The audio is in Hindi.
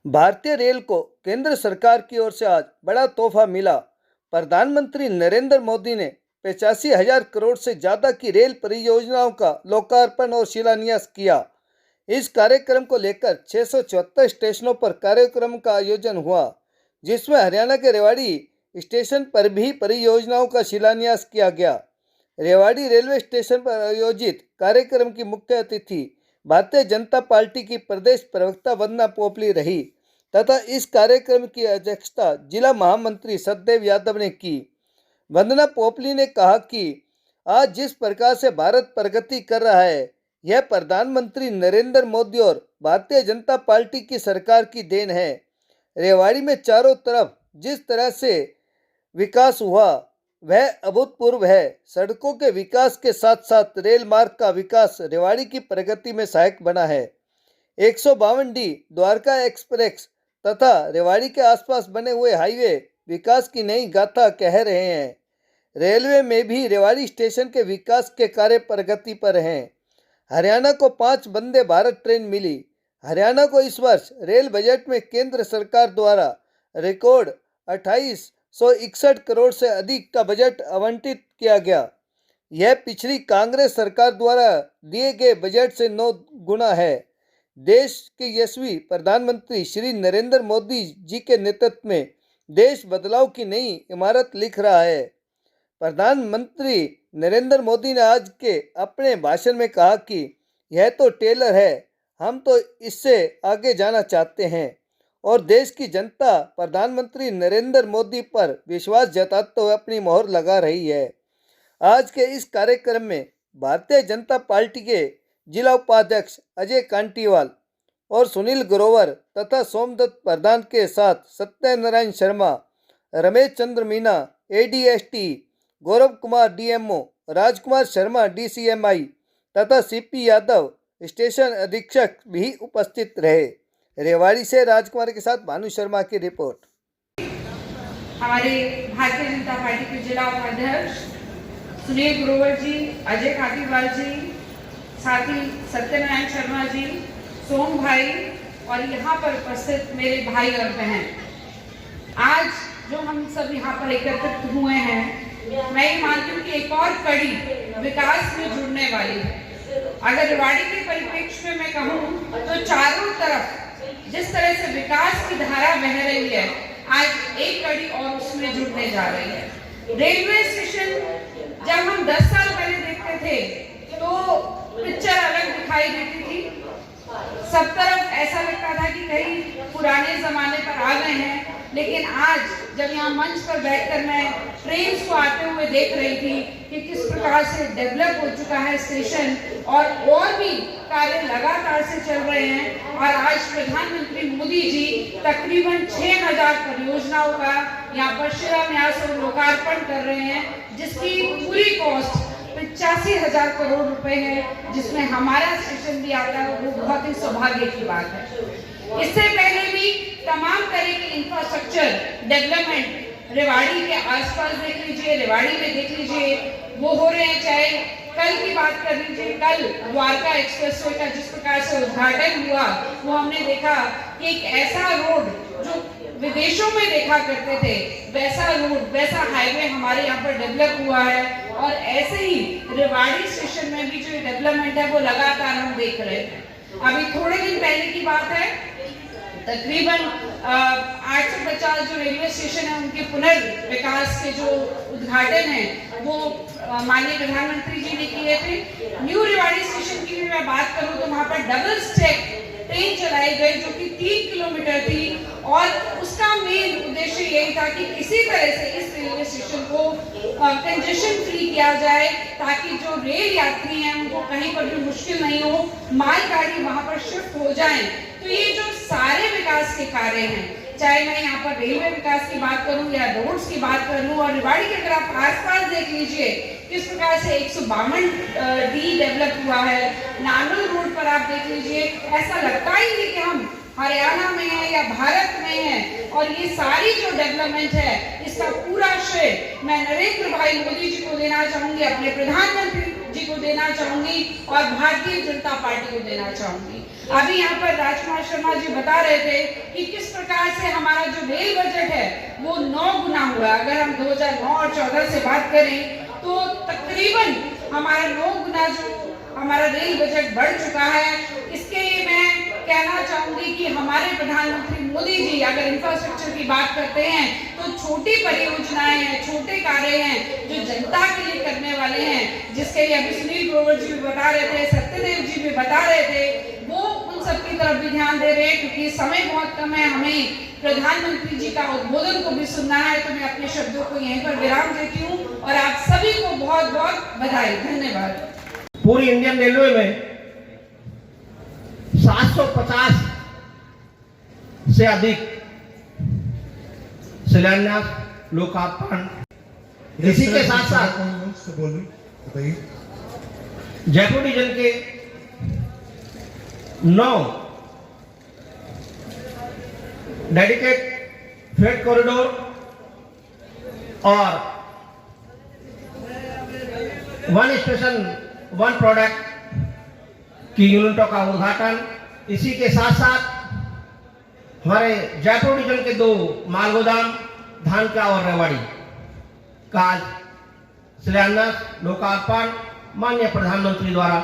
भारतीय रेल को केंद्र सरकार की ओर से आज बड़ा तोहफा मिला। प्रधानमंत्री नरेंद्र मोदी ने 85,000 करोड़ से ज्यादा की रेल परियोजनाओं का लोकार्पण और शिलान्यास किया। इस कार्यक्रम को लेकर 674 स्टेशनों पर कार्यक्रम का आयोजन हुआ, जिसमें हरियाणा के रेवाड़ी स्टेशन पर भी परियोजनाओं का शिलान्यास किया गया। रेवाड़ी रेलवे स्टेशन पर आयोजित कार्यक्रम की मुख्य अतिथि भारतीय जनता पार्टी की प्रदेश प्रवक्ता वंदना पोपली रही तथा इस कार्यक्रम की अध्यक्षता जिला महामंत्री सतदेव यादव ने की। वंदना पोपली ने कहा कि आज जिस प्रकार से भारत प्रगति कर रहा है, यह प्रधानमंत्री नरेंद्र मोदी और भारतीय जनता पार्टी की सरकार की देन है। रेवाड़ी में चारों तरफ जिस तरह से विकास हुआ वह अभूतपूर्व है। सड़कों के विकास के साथ साथ रेल मार्ग का विकास रेवाड़ी की प्रगति में सहायक बना है। 152D द्वारका एक्सप्रेस तथा रेवाड़ी के आसपास बने हुए हाईवे विकास की नई गाथा कह रहे हैं। रेलवे में भी रेवाड़ी स्टेशन के विकास के कार्य प्रगति पर हैं। हरियाणा को 5 वंदे भारत ट्रेन मिली। हरियाणा को इस वर्ष रेल बजट में केंद्र सरकार द्वारा रिकॉर्ड 2861 करोड़ से अधिक का बजट आवंटित किया गया। यह पिछली कांग्रेस सरकार द्वारा दिए गए बजट से 9 गुना है। देश के यशस्वी प्रधानमंत्री श्री नरेंद्र मोदी जी के नेतृत्व में देश बदलाव की नई इमारत लिख रहा है। प्रधानमंत्री नरेंद्र मोदी ने आज के अपने भाषण में कहा कि यह तो टेलर है, हम तो इससे आगे जाना चाहते हैं और देश की जनता प्रधानमंत्री नरेंद्र मोदी पर विश्वास जताते हुए अपनी मोहर लगा रही है। आज के इस कार्यक्रम में भारतीय जनता पार्टी के जिला उपाध्यक्ष अजय कांटीवाल और सुनील ग्रोवर तथा सोमदत्त प्रधान के साथ Satyanarayan Sharma, Ramesh Chandra Meena ADST, Gaurav Kumar DMO, Rajkumar Sharma DCMI तथा CP यादव स्टेशन अधीक्षक भी उपस्थित रहे। रेवाड़ी से राजकुमार के साथ भानु शर्मा की रिपोर्ट। हमारे भारतीय जनता पार्टी के जिला उपाध्यक्ष सुनील ग्रोवर जी, अजय कांटीवाल जी, साथ ही सत्यनारायण शर्मा जी, सोम भाई और यहाँ पर उपस्थित मेरे भाई और बहन, आज जो हम सब यहाँ पर एकत्रित हुए हैं, मैं ये मानती हूँ कि एक और कड़ी विकास में जुड़ने वाली है। अगर रेवाड़ी के परिप्रेक्ष्य में मैं कहूँ तो चारों तरफ जिस तरह से विकास की धारा बह रही है, आज एक कड़ी और उसमें जुड़ने जा रही है। रेलवे स्टेशन जब हम 10 साल पहले देखते थे तो पिक्चर अलग दिखाई देती थी। सब तरफ ऐसा लगता था कि कहीं पुराने जमाने पर आ गए हैं। लेकिन आज जब यहाँ मंच पर बैठकर मैं ट्रेन को आते हुए देख रही थी कि किस प्रकार से डेवलप हो चुका है स्टेशन और भी कार्य लगातार से चल रहे हैं। और आज प्रधानमंत्री मोदी जी तकरीबन 6,000 परियोजनाओं का यहाँ पर शिलान्यास और लोकार्पण कर रहे हैं, जिसकी पूरी कॉस्ट 85,000 करोड़ रुपए है, जिसमें हमारा स्टेशन भी आता है। वो बहुत ही सौभाग्य की बात है। इससे पहले भी तमाम तरह के इंफ्रास्ट्रक्चर डेवलपमेंट रेवाड़ी के आसपास देख लीजिए, रेवाड़ी में देख लीजिए, वो हो रहे हैं। चाहे कल की बात कर लीजिए, कल द्वारका एक्सप्रेसवे का जिस प्रकार से उद्घाटन हुआ, वो हमने देखा कि एक ऐसा रोड जो विदेशों में देखा करते थे, वैसा रोड, वैसा हाईवे हमारे यहाँ पर डेवलप हुआ है। और ऐसे ही रेवाड़ी स्टेशन में भी जो डेवलपमेंट है वो लगातार हम देख रहे हैं। अभी थोड़े दिन पहले की बात है, तकरीबन 850 जो रेलवे स्टेशन है उनके पुनर्विकास के जो उद्घाटन है वो माननीय प्रधानमंत्री जी ने किए थे। न्यू रेवाड़ी स्टेशन की भी मैं बात करूं तो वहां पर डबल स्टैक ट्रेन चलाई गई जो कि 3 किलोमीटर थी और उसका मेन उद्देश्य यही था कि किसी तरह से इस रेलवे स्टेशन को कंजेशन फ्री किया जाए, ताकि जो रेल यात्री हैं उनको कहीं पर भी मुश्किल नहीं हो, मालगाड़ी वहां पर शिफ्ट हो जाए। तो ये जो सारे विकास के कार्य हैं, चाहे मैं यहाँ पर रेलवे विकास की बात करूं या रोड्स की बात करूं, और रेवाड़ी के अगर आप आसपास देख लीजिए किस प्रकार से 152D डेवलप हुआ है। नानोल रोड पर आप देख लीजिए, ऐसा लगता ही नहीं कि हम हरियाणा में है या भारत में है। और ये सारी जो डेवलपमेंट है, इसका पूरा श्रेय मैं नरेंद्र भाई मोदी जी को देना चाहूंगी, अपने प्रधानमंत्री जी को देना चाहूंगी और भारतीय जनता पार्टी को देना चाहूंगी। अभी यहाँ पर राजकुमार शर्मा जी बता रहे थे कि किस प्रकार से हमारा जो रेल बजट है वो 9 गुना हुआ। अगर हम 2009 और 14 से बात करें तो तकरीबन हमारा 9 गुना जो हमारा रेल बजट बढ़ चुका है। इसके लिए मैं कहना चाहूंगी कि हमारे प्रधानमंत्री मोदी जी अगर इंफ्रास्ट्रक्चर की बात करते हैं तो छोटी परियोजनाएं हैं, छोटे कार्य हैं जो जनता के लिए करने वाले हैं, जिसके लिए अभी सुनील ग्रोवर जी भी बता रहे थे, सत्यदेव जी भी बता रहे थे, वो उन सबकी तरफ भी ध्यान दे रहे हैं। क्योंकि समय बहुत कम है, हमें प्रधानमंत्री जी का उद्बोधन को भी सुनना है। तो मैं अपने शब्दों को यहीं पर विराम देती हूँ और आप सभी को बहुत बहुत बधाई। धन्यवाद। पूरी इंडियन रेलवे में 750 से अधिक शिलान्यास, लोकार्पण, इसी के साथ साथ जयपुर डिवीजन के 9 डेडिकेट फ्रेट कॉरिडोर और 1 स्टेशन 1 प्रोडक्ट की यूनिटों का उद्घाटन, इसी के साथ साथ हमारे जयपुर डिवीजन के 2 माल गोदाम धानका और रेवाड़ी का शिलान्यास, लोकार्पण माननीय प्रधानमंत्री द्वारा